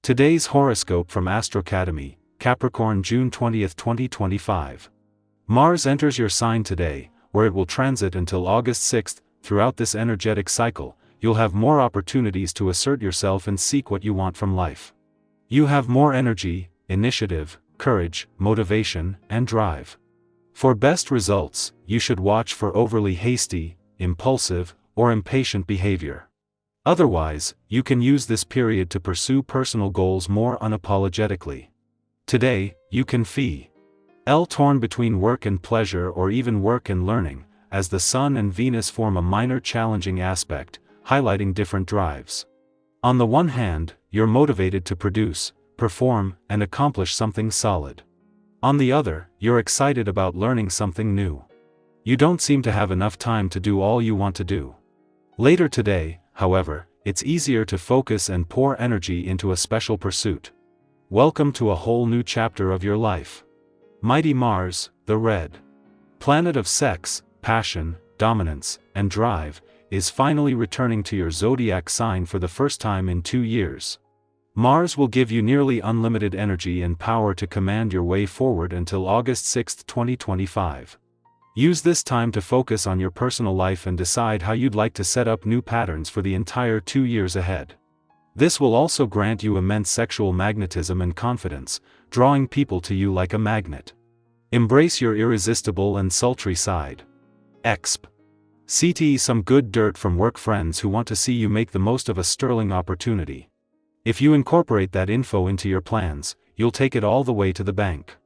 Today's horoscope from Academy, Capricorn, June 20, 2025. Mars enters your sign today, where it will transit until August 6. Throughout this energetic cycle, you'll have more opportunities to assert yourself and seek what you want from life. You have more energy, initiative, courage, motivation, and drive. For best results, you should watch for overly hasty, impulsive, or impatient behavior. Otherwise, you can use this period to pursue personal goals more unapologetically. Today, you can feel torn between work and pleasure or even work and learning, as the Sun and Venus form a minor challenging aspect, highlighting different drives. On the one hand, you're motivated to produce, perform, and accomplish something solid. On the other, you're excited about learning something new. You don't seem to have enough time to do all you want to do. Later today, however, it's easier to focus and pour energy into a special pursuit. Welcome to a whole new chapter of your life. Mighty Mars, the red planet of sex, passion, dominance, and drive, is finally returning to your zodiac sign for the first time in 2 years. Mars will give you nearly unlimited energy and power to command your way forward until August 6, 2025. Use this time to focus on your personal life and decide how you'd like to set up new patterns for the entire 2 years ahead. This will also grant you immense sexual magnetism and confidence, drawing people to you like a magnet. Embrace your irresistible and sultry side. Exp. CT some good dirt from work friends who want to see you make the most of a sterling opportunity. If you incorporate that info into your plans, you'll take it all the way to the bank.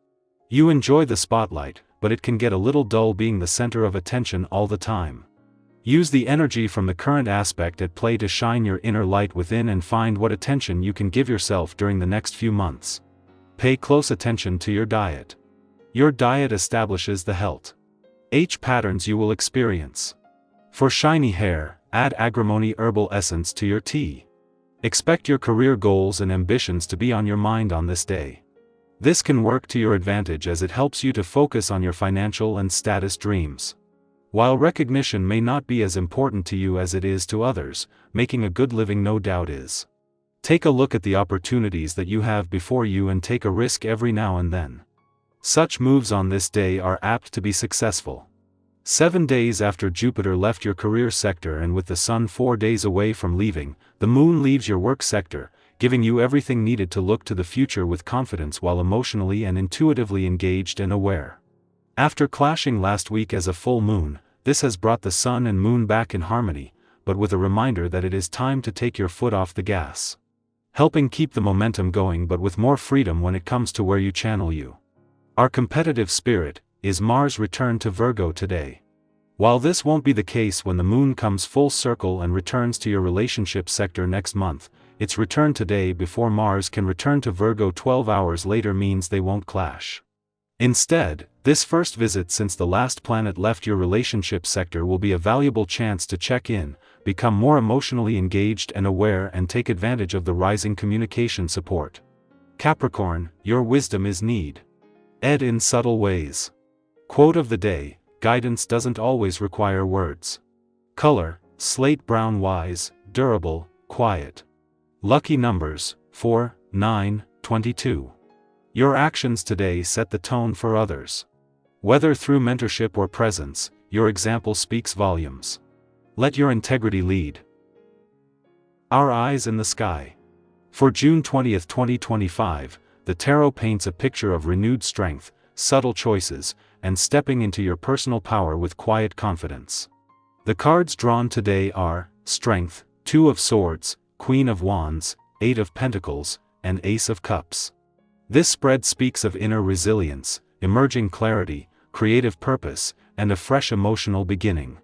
You enjoy the spotlight, but it can get a little dull being the center of attention all the time. Use the energy from the current aspect at play to shine your inner light within and find what attention you can give yourself during the next few months. Pay close attention to your diet. Your diet establishes the health patterns you will experience. For shiny hair, add agrimony herbal essence to your tea. Expect your career goals and ambitions to be on your mind on this day. This can work to your advantage as it helps you to focus on your financial and status dreams. While recognition may not be as important to you as it is to others, making a good living no doubt is. Take a look at the opportunities that you have before you and take a risk every now and then. Such moves on this day are apt to be successful. 7 days after Jupiter left your career sector and with the Sun 4 days away from leaving, the Moon leaves your work sector, giving you everything needed to look to the future with confidence while emotionally and intuitively engaged and aware. After clashing last week as a full moon, this has brought the Sun and Moon back in harmony, but with a reminder that it is time to take your foot off the gas. Helping keep the momentum going but with more freedom when it comes to where you channel you. Our competitive spirit is Mars' return to Virgo today. While this won't be the case when the Moon comes full circle and returns to your relationship sector next month, its return today before Mars can return to Virgo 12 hours later means they won't clash. Instead, this first visit since the last planet left your relationship sector will be a valuable chance to check in, become more emotionally engaged and aware and take advantage of the rising communication support. Capricorn, your wisdom is needed in subtle ways. Quote of the day: guidance doesn't always require words. Color: slate brown. Wise, durable, quiet. Lucky numbers: 4, 9, 22. Your actions today set the tone for others. Whether through mentorship or presence, your example speaks volumes. Let your integrity lead. Our eyes in the sky. For June 20, 2025, the tarot paints a picture of renewed strength, subtle choices, and stepping into your personal power with quiet confidence. The cards drawn today are Strength, 2 of Swords, Queen of Wands, 8 of Pentacles, and Ace of Cups. This spread speaks of inner resilience, emerging clarity, creative purpose, and a fresh emotional beginning.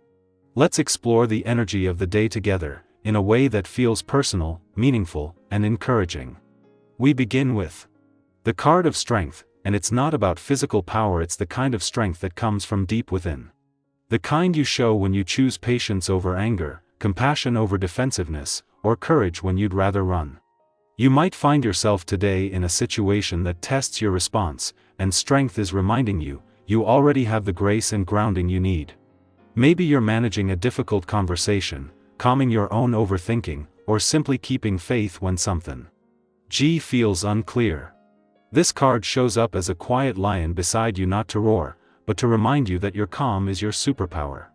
Let's explore the energy of the day together, in a way that feels personal, meaningful, and encouraging. We begin with the card of Strength, and it's not about physical power, it's the kind of strength that comes from deep within. The kind you show when you choose patience over anger, compassion over defensiveness, or courage when you'd rather run. You might find yourself today in a situation that tests your response, and Strength is reminding you, you already have the grace and grounding you need. Maybe you're managing a difficult conversation, calming your own overthinking, or simply keeping faith when something G feels unclear. This card shows up as a quiet lion beside you, not to roar, but to remind you that your calm is your superpower.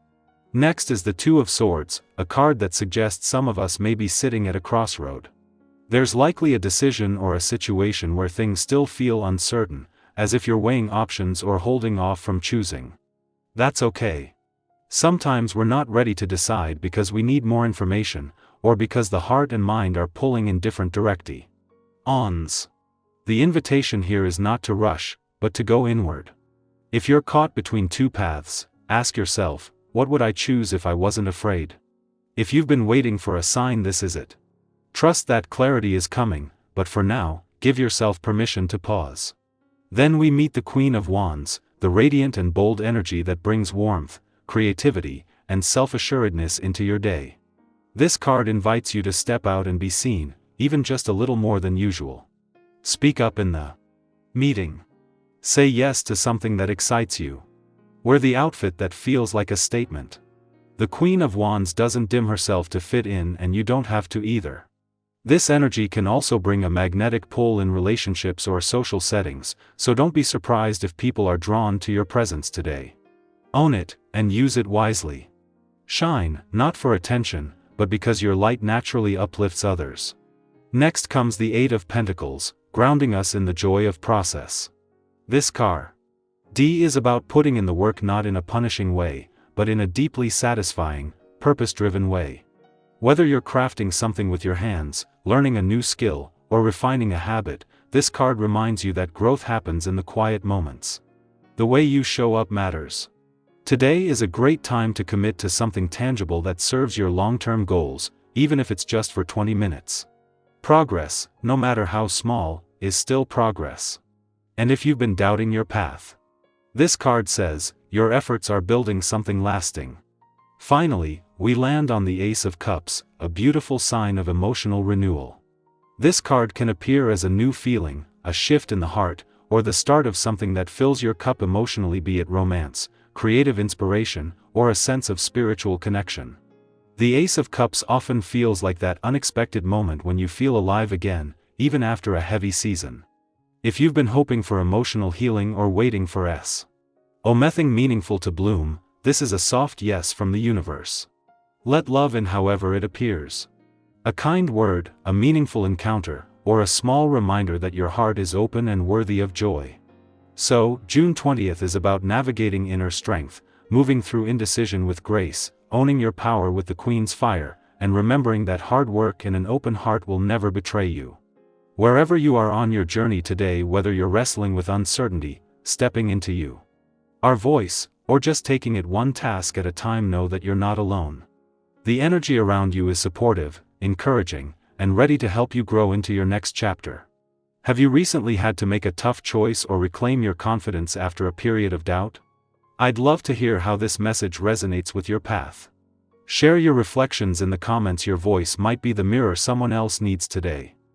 Next is the Two of Swords, a card that suggests some of us may be sitting at a crossroad. There's likely a decision or a situation where things still feel uncertain, as if you're weighing options or holding off from choosing. That's okay. Sometimes we're not ready to decide because we need more information, or because the heart and mind are pulling in different directions. The invitation here is not to rush, but to go inward. If you're caught between two paths, ask yourself, what would I choose if I wasn't afraid? If you've been waiting for a sign, this is it. Trust that clarity is coming, but for now, give yourself permission to pause. Then we meet the Queen of Wands, the radiant and bold energy that brings warmth, creativity, and self-assuredness into your day. This card invites you to step out and be seen, even just a little more than usual. Speak up in the meeting. Say yes to something that excites you. Wear the outfit that feels like a statement. The Queen of Wands doesn't dim herself to fit in, and you don't have to either. This energy can also bring a magnetic pull in relationships or social settings, so don't be surprised if people are drawn to your presence today. Own it, and use it wisely. Shine, not for attention, but because your light naturally uplifts others. Next comes the Eight of Pentacles, grounding us in the joy of process. This card is about putting in the work, not in a punishing way, but in a deeply satisfying, purpose-driven way. Whether you're crafting something with your hands, learning a new skill, or refining a habit, this card reminds you that growth happens in the quiet moments. The way you show up matters. Today is a great time to commit to something tangible that serves your long-term goals, even if it's just for 20 minutes. Progress, no matter how small, is still progress. And if you've been doubting your path, this card says, your efforts are building something lasting. Finally, we land on the Ace of Cups, a beautiful sign of emotional renewal. This card can appear as a new feeling, a shift in the heart, or the start of something that fills your cup emotionally, be it romance, creative inspiration, or a sense of spiritual connection. The Ace of Cups often feels like that unexpected moment when you feel alive again, even after a heavy season. If you've been hoping for emotional healing or waiting for something meaningful to bloom, this is a soft yes from the universe. Let love in however it appears. A kind word, a meaningful encounter, or a small reminder that your heart is open and worthy of joy. So, June 20th is about navigating inner strength, moving through indecision with grace, owning your power with the Queen's fire, and remembering that hard work and an open heart will never betray you. Wherever you are on your journey today, whether you're wrestling with uncertainty, stepping into our voice, or just taking it one task at a time, know that you're not alone. The energy around you is supportive, encouraging, and ready to help you grow into your next chapter. Have you recently had to make a tough choice or reclaim your confidence after a period of doubt? I'd love to hear how this message resonates with your path. Share your reflections in the comments. Your voice might be the mirror someone else needs today.